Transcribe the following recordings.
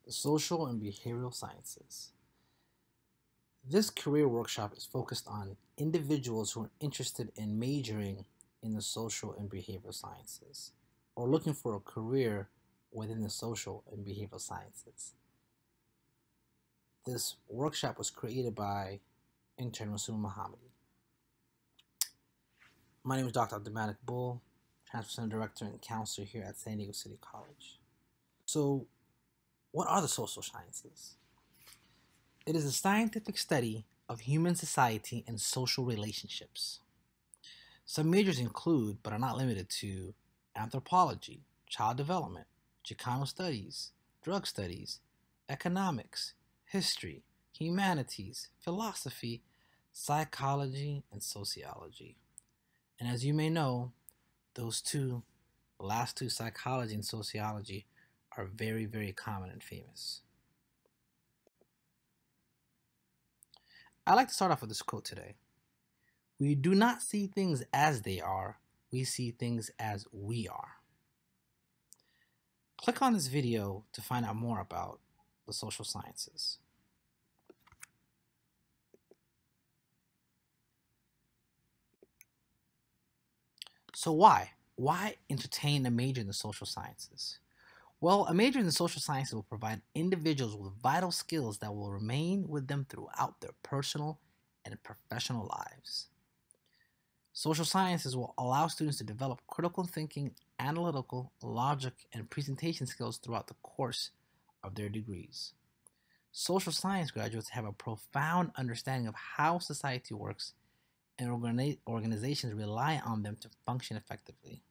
the social and behavioral sciences. This career workshop is focused on individuals who are interested in majoring in the social and behavioral sciences or looking for a career within the social and behavioral sciences. This workshop was created by intern Rasul Mohammadi. My name is Dr. Abdulmatic Bull, Transfer Center Director and Counselor here at San Diego City College. So, what are the social sciences? It is a scientific study of human society and social relationships. Some majors include, but are not limited to, anthropology, child development, Chicano studies, drug studies, economics, history, humanities, philosophy, psychology, and sociology. And as you may know, the last two, psychology and sociology, are very, very common and famous. I'd like to start off with this quote today. We do not see things as they are, we see things as we are. Click on this video to find out more about the social sciences. So why? Why entertain a major in the social sciences? Well, a major in the social sciences will provide individuals with vital skills that will remain with them throughout their personal and professional lives. Social sciences will allow students to develop critical thinking, analytical, logic, and presentation skills throughout the course of their degrees. Social science graduates have a profound understanding of how society works, and organizations rely on them to function effectively.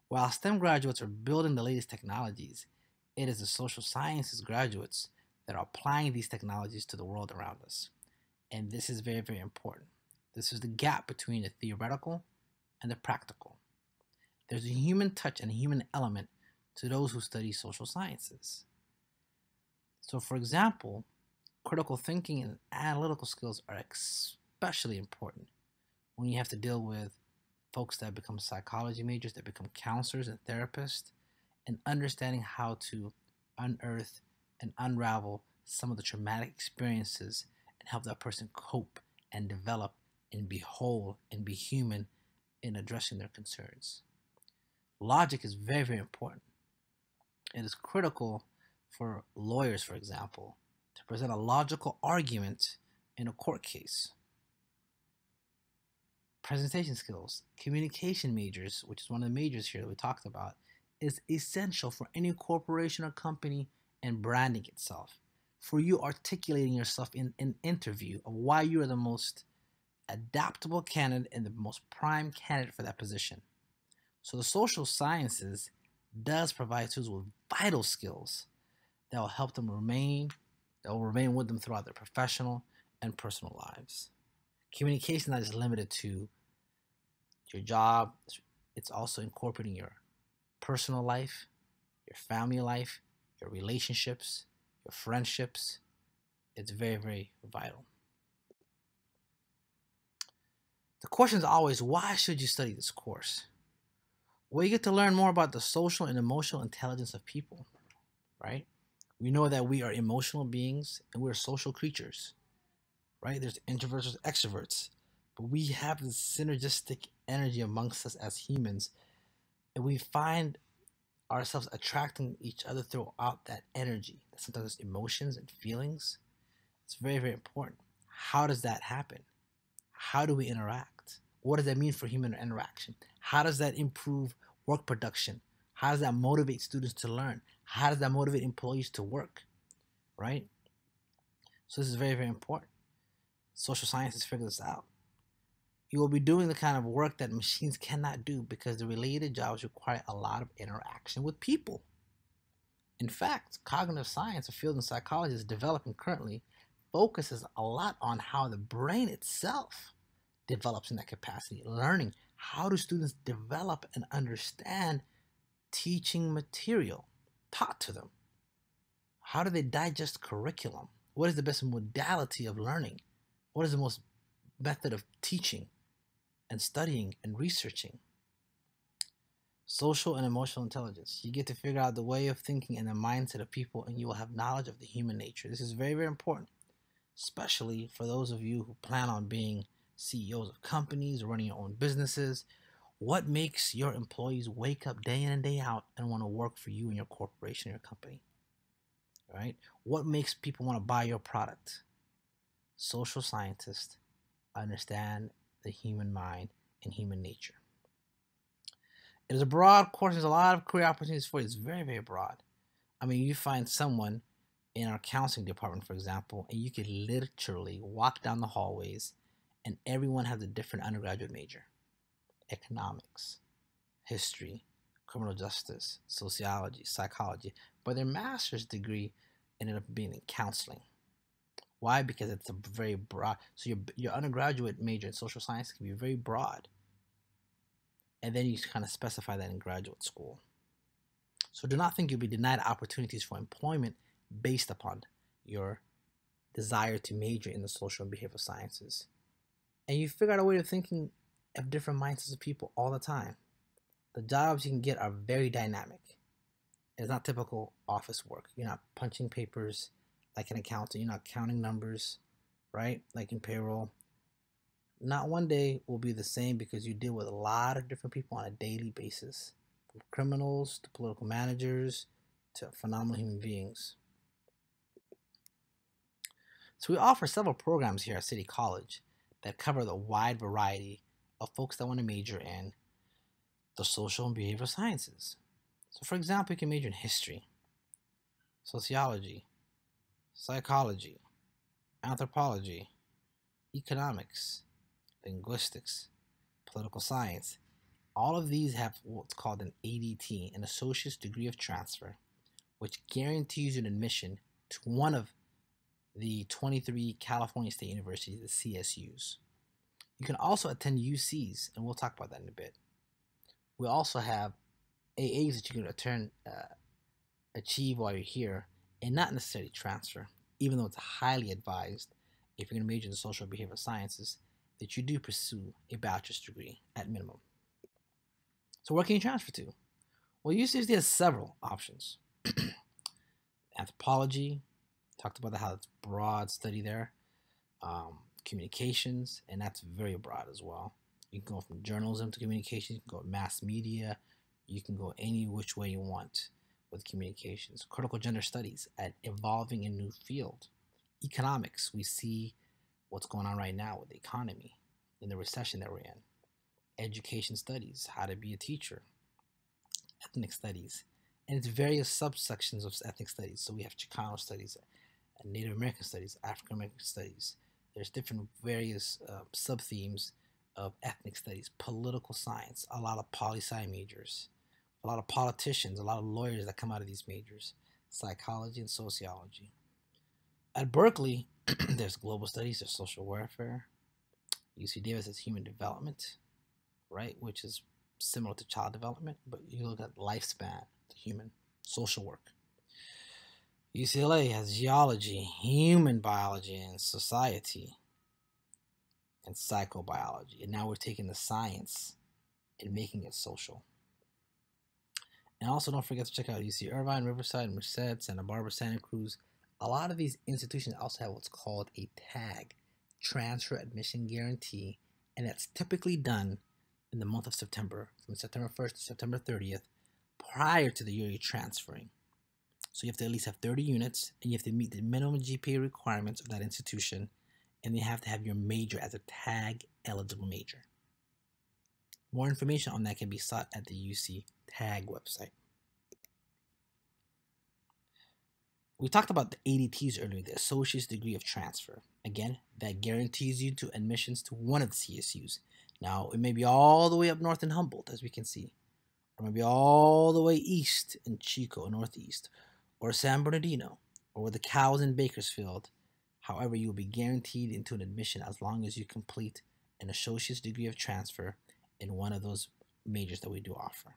While STEM graduates are building the latest technologies, it is the social sciences graduates that are applying these technologies to the world around us. And this is very, very important. This is the gap between the theoretical and the practical. There's a human touch and a human element to those who study social sciences. So, for example, critical thinking and analytical skills are especially important when you have to deal with folks that become psychology majors, that become counselors and therapists, and understanding how to unearth and unravel some of the traumatic experiences and help that person cope and develop and be whole and be human in addressing their concerns. Logic is very, very important. It is critical for lawyers, for example, to present a logical argument in a court case. Presentation skills, communication majors, which is one of the majors here that we talked about, is essential for any corporation or company and branding itself. For you articulating yourself in an interview of why you are the most adaptable candidate and the most prime candidate for that position. So the social sciences does provide students with vital skills that will help them that will remain with them throughout their professional and personal lives. Communication is not just limited to your job, it's also incorporating your personal life, your family life, your relationships, your friendships. It's very, very vital. The question is always, why should you study this course? Well, you get to learn more about the social and emotional intelligence of people, right? We know that we are emotional beings and we're social creatures, right? There's introverts, there's extroverts, but we have this synergistic energy amongst us as humans, and we find ourselves attracting each other throughout that energy. Sometimes emotions and feelings. It's very, very important. How does that happen? How do we interact? What does that mean for human interaction? How does that improve work production? How does that motivate students to learn? How does that motivate employees to work? Right? So this is very, very important. Social sciences figure this out. You will be doing the kind of work that machines cannot do because the related jobs require a lot of interaction with people. In fact, cognitive science, a field in psychology is developing currently, focuses a lot on how the brain itself develops in that capacity. Learning, how do students develop and understand teaching material taught to them? How do they digest curriculum? What is the best modality of learning? What is the most method of teaching and studying and researching? Social and emotional intelligence. You get to figure out the way of thinking and the mindset of people, and you will have knowledge of the human nature. This is very, very important, especially for those of you who plan on being CEOs of companies or running your own businesses. What makes your employees wake up day in and day out and want to work for you and your corporation or your company? Right? What makes people want to buy your product? Social scientists understand the human mind and human nature. It is a broad course. There's a lot of career opportunities for it. It's very, very broad. I mean, you find someone in our counseling department, for example, and you could literally walk down the hallways and everyone has a different undergraduate major: economics, history, criminal justice, sociology, psychology. But their master's degree ended up being in counseling. Why? Because it's a very broad. So your undergraduate major in social science can be very broad, and then you kind of specify that in graduate school. So do not think you'll be denied opportunities for employment based upon your desire to major in the social and behavioral sciences. And you figure out a way of thinking of different mindsets of people all the time. The jobs you can get are very dynamic. It's not typical office work. You're not punching papers like an accountant. You're not counting numbers, right? Like in payroll. Not one day will be the same because you deal with a lot of different people on a daily basis, from criminals to political managers to phenomenal human beings. So we offer several programs here at City College that cover the wide variety of folks that want to major in the social and behavioral sciences. So for example, you can major in history, sociology, psychology, anthropology, economics, linguistics, political science. All of these have what's called an ADT, an Associate's Degree of Transfer, which guarantees you an admission to one of the 23 California State Universities, the CSUs. You can also attend UCs, and we'll talk about that in a bit. We also have AAs that you can achieve while you're here, and not necessarily transfer, even though it's highly advised if you're going to major in social and behavioral sciences that you do pursue a bachelor's degree at minimum. So where can you transfer to? Well, UCSD has several options. Anthropology, talked about how it's broad study there. Communications, and that's very broad as well. You can go from journalism to communications, you can go mass media, you can go any which way you want with communications. Critical gender studies, at evolving a new field. Economics, we see what's going on right now with the economy, in the recession that we're in. Education studies, how to be a teacher. Ethnic studies, and it's various subsections of ethnic studies. So we have Chicano studies, Native American studies, African American studies. There's different various sub-themes of ethnic studies. Political science, a lot of poli-sci majors, a lot of politicians, a lot of lawyers that come out of these majors. Psychology and sociology. At Berkeley, there's global studies, there's social welfare. UC Davis has human development, right, which is similar to child development, but you look at lifespan, the human social work. UCLA has geology, human biology, and society, and psychobiology. And now we're taking the science and making it social. And also don't forget to check out UC Irvine, Riverside, Merced, Santa Barbara, Santa Cruz. A lot of these institutions also have what's called a TAG, Transfer Admission Guarantee, and that's typically done in the month of September, from September 1st to September 30th, prior to the year you're transferring. So you have to at least have 30 units, and you have to meet the minimum GPA requirements of that institution, and you have to have your major as a TAG eligible major. More information on that can be sought at the UC TAG website. We talked about the ADTs earlier, the Associate's Degree of Transfer. Again, that guarantees you to admissions to one of the CSUs. Now, it may be all the way up north in Humboldt, as we can see, or maybe all the way east in Chico, northeast, or San Bernardino, or the cows in Bakersfield. However, you will be guaranteed into an admission as long as you complete an Associate's Degree of Transfer in one of those majors that we do offer.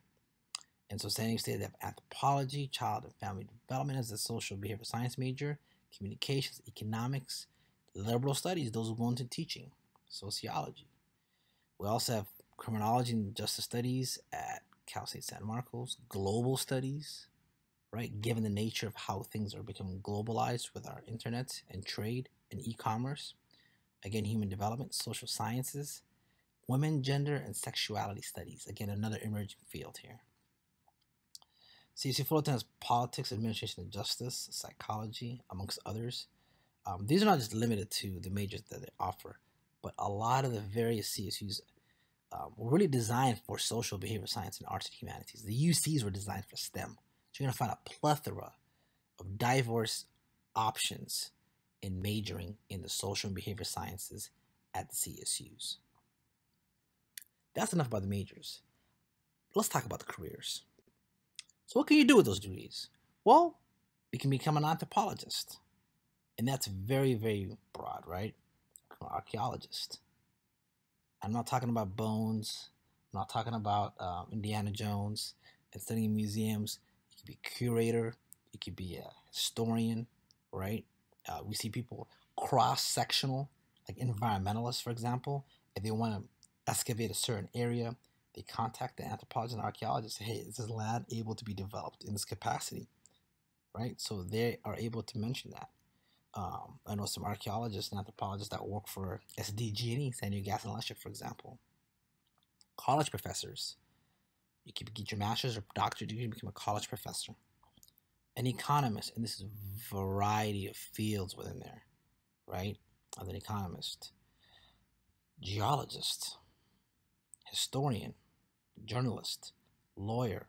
And so San Diego State, they have anthropology, child and family development as a social behavioral science major, communications, economics, liberal studies, those who go into teaching, sociology. We also have criminology and justice studies at Cal State San Marcos. Global studies, right? Given the nature of how things are becoming globalized with our internet and trade and e-commerce. Again, human development, social sciences, women, gender, and sexuality studies. Again, another emerging field here. CSU Fullerton has politics, administration, and justice, psychology, amongst others. These are not just limited to the majors that they offer, but a lot of the various CSUs were really designed for social behavior science and arts and humanities. The UCs were designed for STEM. So you're going to find a plethora of diverse options in majoring in the social and behavior sciences at the CSUs. That's enough about the majors. Let's talk about the careers. So what can you do with those degrees? Well, you can become an anthropologist. And that's very, very broad, right? An archaeologist. I'm not talking about bones. I'm not talking about Indiana Jones and studying museums. You could be a curator. You could be a historian, right? We see people cross-sectional, like environmentalists, for example. If they want to excavate a certain area, they contact the anthropologist and archaeologist. Hey, is this land able to be developed in this capacity, right? So they are able to mention that. I know some archaeologists and anthropologists that work for SDG&E, San Diego Gas and Electric, for example. College professors. You can get your master's or doctorate degree and become a college professor. An economist, and this is a variety of fields within there, right? As an economist. Geologist. Historian. Journalist. Lawyer.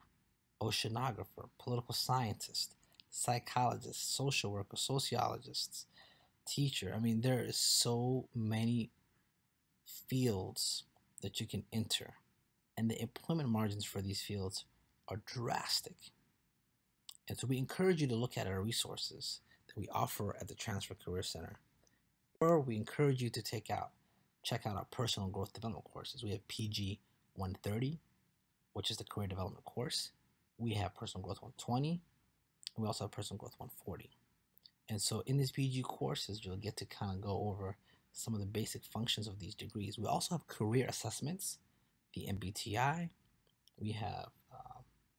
Oceanographer. Political scientist. Psychologists, social workers, sociologists, teacher. I mean, there is so many fields that you can enter, and the employment margins for these fields are drastic. And so we encourage you to look at our resources that we offer at the Transfer Career Center, or we encourage you to check out our personal growth development courses. We have PG 130, which is the career development course. We have personal growth 120. We also have personal growth 140. And so in these PG courses, you'll get to kind of go over some of the basic functions of these degrees. We also have career assessments, the MBTI. We have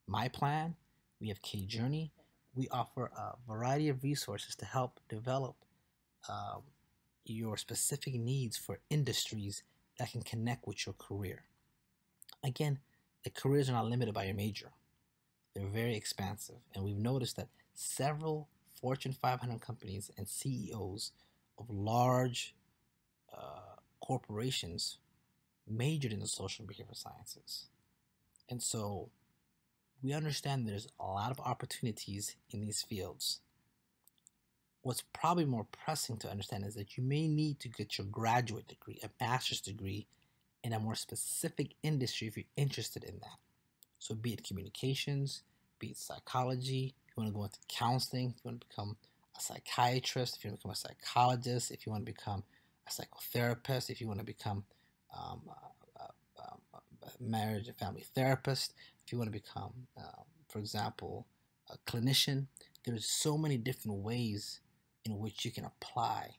My Plan. We have K-Journey. We offer a variety of resources to help develop your specific needs for industries that can connect with your career. Again, the careers are not limited by your major. They're very expansive, and we've noticed that several Fortune 500 companies and CEOs of large corporations majored in the social and behavioral sciences. And so we understand there's a lot of opportunities in these fields. What's probably more pressing to understand is that you may need to get your graduate degree, a master's degree, in a more specific industry if you're interested in that. So be it communications, be it psychology, if you want to go into counseling, if you want to become a psychiatrist, if you want to become a psychologist, if you want to become a psychotherapist, if you want to become a marriage and family therapist, if you want to become, for example, a clinician, there's so many different ways in which you can apply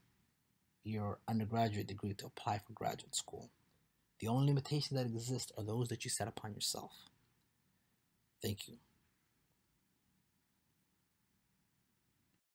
your undergraduate degree to apply for graduate school. The only limitations that exist are those that you set upon yourself. Thank you.